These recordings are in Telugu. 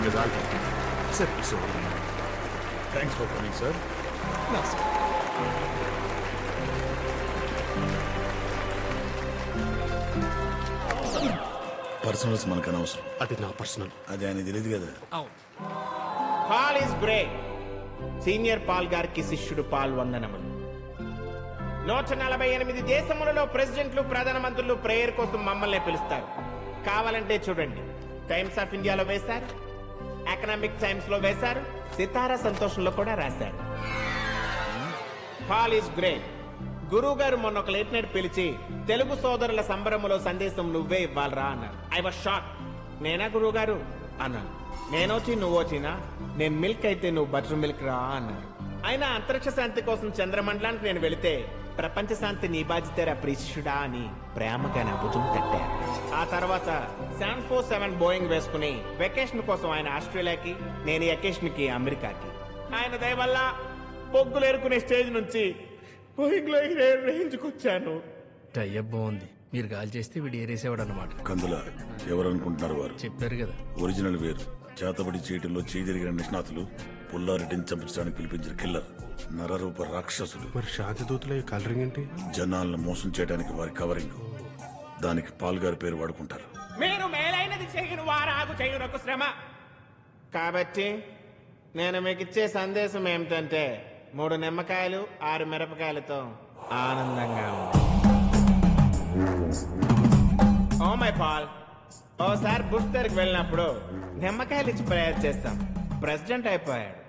result. Sir, it's over. Thanks for coming, sir. No, sir. Personals మనకు అనవసరం. అది నా పర్సనల్. అది ఆయన తెలియదు కదా. Paul is great. Senior Paul గారికి శిష్యుడు పాల్ వందనములు. 148 దేశములలో ప్రెసిడెంట్లు ప్రధానమంత్రులు ప్రేయర్ కోసం మమ్మల్ని పిలుస్తారు. కావాలంటే చూడండి, టైమ్స్ ఆఫ్ ఇండియాలో వేశారు, ఎకనామిక్ టైమ్స్ లో వేశారు, సితారా సంతోషంలో కూడా రాశారు. Paul is great. గురువు గారు మొన్న ఒక లేట్ నైట్ పిలిచి తెలుగు సోదరుల సంబరములో సందేశం నువ్వే ఇవ్వాలరా అన్నారు. I was shock. నేనా గురువు గారు అన్నాను. నేనొచ్చి నువ్వొచ్చినా, నేను మిల్క్ అయితే నువ్వు బటర్ మిల్క్ రా అన్నారు. అయినా అంతరిక్ష శాంతి కోసం చంద్రమండలానికి నేను వెళితే ప్రపంచ శాంతి నీ బాధ్యతరా ప్రీశిష్యుడా అని ప్రేమగా నా భుజం తట్టారు. ఆ తర్వాత 747 బోయింగ్ వేసుకుని వెకేషన్ కోసం ఆయన ఆస్ట్రేలియాకి, నేను ఈ వెకేషన్ కి అమెరికాకి. ఆయన దయ వల్ల పొగ్గులు ఎరుకునే స్టేజ్ నుంచి బోయింగ్ లో రేంజ్కి వచ్చాను. టైప్ బాగుంది. మీరు గాలి చేస్తే వీడు ఏరేసేవాడు అన్నమాట. కందుల ఎవరు అనుకుంటున్నారు వారు? చెప్పారు కదా, ఒరిజినల్ వేరు. చేతబడి చేయటంలో చేయజరిగిన నిష్ణాతులు, పుల్లారెడ్డిని చంపించడానికి పిలిపించిన కిల్లర్, నరరూప రాక్షసుడు. మరి శాంతి దూతల కలరింగ్ ఏంటి? జనాలను మోసం చేయడానికి వారి కవరింగ్. దానికి పాల్ గారి పేరు వాడుకుంటారు. మీరు మేలైనది చేయను వారాగు చేయునకు శ్రమ. కాబట్టి నేను మీకు ఇచ్చే సందేశం ఏమిటంటే 3 నిమ్మకాయలు 6 మిరపకాయలతో ఆనందంగా ఉంది. ఓ మై పాల్, ఓసారి బుష్ దగ్గరికి వెళ్ళినప్పుడు నిమ్మకాయలు ఇచ్చి ప్రేయర్ చేస్తాం, ప్రెసిడెంట్ అయిపోయాడు.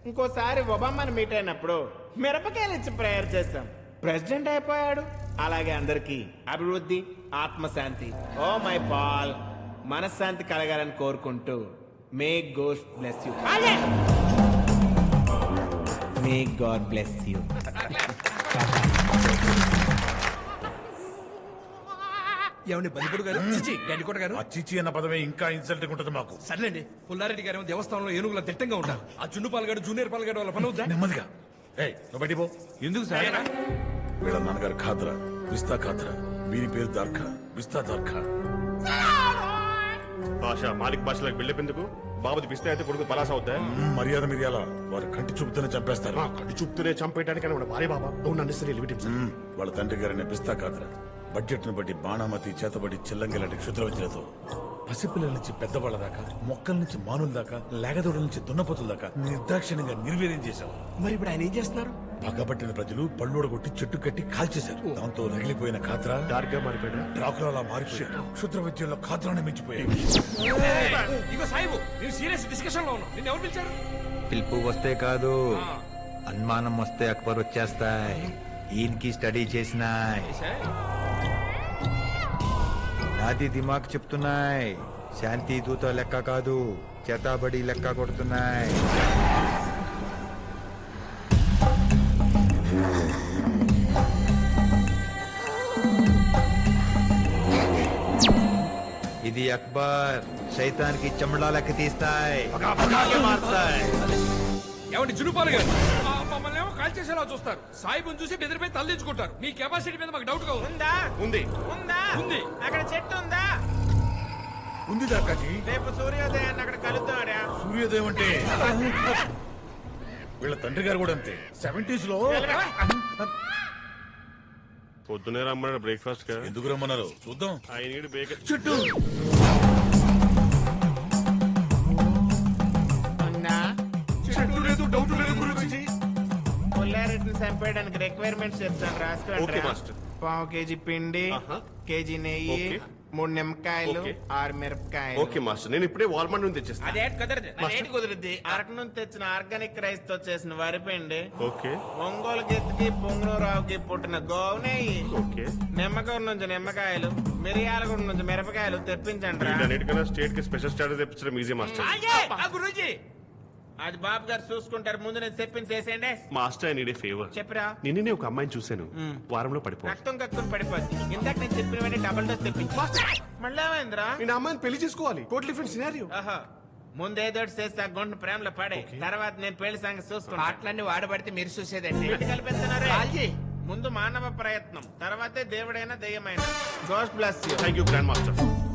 ఇంకోసారి ఒబామాని మీట్ అయినప్పుడు మిరపకాయలు ఇచ్చి ప్రేయర్ చేస్తాం, ప్రెసిడెంట్ అయిపోయాడు. అలాగే అందరికీ అభివృద్ధి, ఆత్మశాంతి, ఓ మై పాల్, మనశ్శాంతి కలగాలని కోరుకుంటూ may ghost bless you. May God bless you. ఏమండి బలిపుడు గారు, గడ్డికోట గారు. చిచి అన్న పదమే ఇంకా ఇన్సల్ట్ ఉంటుంది మాకు. సర్లేండి, పుల్లారెడ్డి గారు దేవస్థానంలో ఏనుగుల దిట్టంగా ఉంటారు. ఆ చుండు పాల్గాడు, జూనియర్ పాల్గాడు వాళ్ళ పని అవుతా. నెమ్మదిగా. ఏయ్, నువ్వు బయటికి పో. ఎందుకు సార్? వీళ్ళ నాన్నగారు ఖాద్రా, విస్తా ఖాద్రా, వీరి పేరు దార్ఖా, విస్తా దార్ఖా. భాష మాలిక్ భాషలకు బిల్డప్ ఎందుకు? బాబుది పిస్తే అయితే కొడుకు పలాస అవుతా. మర్యాద మిర్యాల వారు కంటి చూపుతూనే చంపేస్తారు. కంటి చూపుతూనే చంపేయడానికి భారీ బాబా వాళ్ళ తండ్రి గారిని పిస్తా ఖాద్రా బడ్జెట్ ను బట్టి బాణామతి, చేతబడి, చిల్లంగి లాంటి క్షుద్రవిద్యలతో పసిపిల్లల నుంచి పెద్దవాళ్ల దాకా, మొక్కల నుంచి మానుల దాకా, లేగదోడల నుంచి దున్నపోతుల దాకా నిర్దాక్షిణ్యంగా నిర్వీర్యం చేశారు. మరి ఇప్పుడు ఆయన ఏం చేస్తున్నారు? పగబట్టిన ప్రజలు పళ్ళోడగొట్టి చెట్టు కట్టి కాల్చేశారు. దాంతో రగిలిపోయిన ఖాద్రా డార్క్ గా మారిపోయాడు. డ్రాకులాలా మారిపోయాడు. క్షుద్ర విద్యల్లో ఖాద్రాన్ని మించిపోయాడు. ఇగో సాయిబు, నేను సీరియస్ డిస్కషన్ లో ఉన్నా. నిన్ను ఎవరు పిలిచారు? పిలుపు వస్తే కాదు, అనుమానం వస్తే అక్బర్ వచ్చేస్తాయి. ఈయనకి స్టడీ చేసినాయి, నాది దిమాగ్ చెప్తున్నాయి. శాంతి దూత లెక్క కాదు, చేతాబడి లెక్క కొడుతున్నాయి. ఇది అక్బర్, శైతానికి చెమడా లెక్క తీస్తాయి, మారుతాయి. ఏమండి జునుపాలు గారు, మమ్మల్ని ఏమో కాల్ చేసేలా చూస్తారు. సాయిబుని చూసి బెదిరిపోయి తలదించుకుంటారు. మీ కెపాసిటీ మీద మాకు డౌట్ గా ఉందా? ఉంది. ఉందా? ఉంది. అక్కడ చెట్టు ఉందా? ఉంది దాకాజీ. రేపు సూర్యోదయాన్ని అక్కడ కలుద్దాడా? సూర్యోదయం అంటే వీళ్ళ తండ్రి గారు కూడా అంతే. 70s లో పొద్దునే రమ్మన్నాడు బ్రేక్ఫాస్ట్ గా. ఎందుకు రమ్మన్నారు చూద్దాం. I need baker. చుట్టూ ఉందా? చెట్టు లేదు, డౌట్ లేదు గురుజీ. పుల్లారెడ్డిని చంపేయడానికి రిక్వైర్మెంట్స్ చెప్తాను, ఓకే రాసుకోండి. మాస్టర్. పావు కేజీ పిండి, కేజీ నెయ్యి, ఓకే. 3 నిమ్మకాయలు, ఓకే. 6 మిరపకాయలు. ఓకే మాస్టర్, నేను ఇప్పుడే వాల్మార్ట్ నుండి తెచ్చేస్తాను. అదే కుదరదు. అదేంటి కుదురుద్ది? అరకు నుంచి తెచ్చిన ఆర్గానిక్ రైస్ తో చేసిన వరిపిండి, ఓకే ఒంగోలు గెత్తికి పొంగునూరావుకి పుట్టిన గోవు నెయ్యి, ఓకే. నిమ్మకూరు నుంచి నిమ్మకాయలు, మిరియాలగూడ నుంచి మిరపకాయలు తెప్పించండి రా. వీటన్నిటికన్నా స్టేట్ కి స్పెషల్ స్టాటస్ తెప్పించడం ఈజీ మాస్టర్. గురూజీ, అది బాబు గారు చూసుకుంటారు. ముందు నేను తెప్పించేసేయండి. Master I need a favour. చెప్పరా? నిన్ననే ఒక అమ్మాయిని చూశాను, వారంలో పడిపో. రక్తం కక్కుని పడిపోద్ది. ఇందాక నేను చెప్పిన వెంటనే డబుల్ డోస్ తెప్పించి మళ్ళీ ఏమైందిరా? నేను అమ్మాయిని పెళ్లి చేసుకోవాలి. Total different scenario. ఆహా, ముందేదో చేస్తే ఆ గుంట ప్రేమలో పడే, తర్వాత నేను పెళ్లి సంగతి చూసుకున్నా. అట్లన్నీ వాడబడితే మీరు చూసేదండి. కలిపిస్తున్నారే. ముందు మానవ ప్రయత్నం, తర్వాతే దేవుడైనా దెయ్యమైనా. Ghost bless you. Thank you grand master.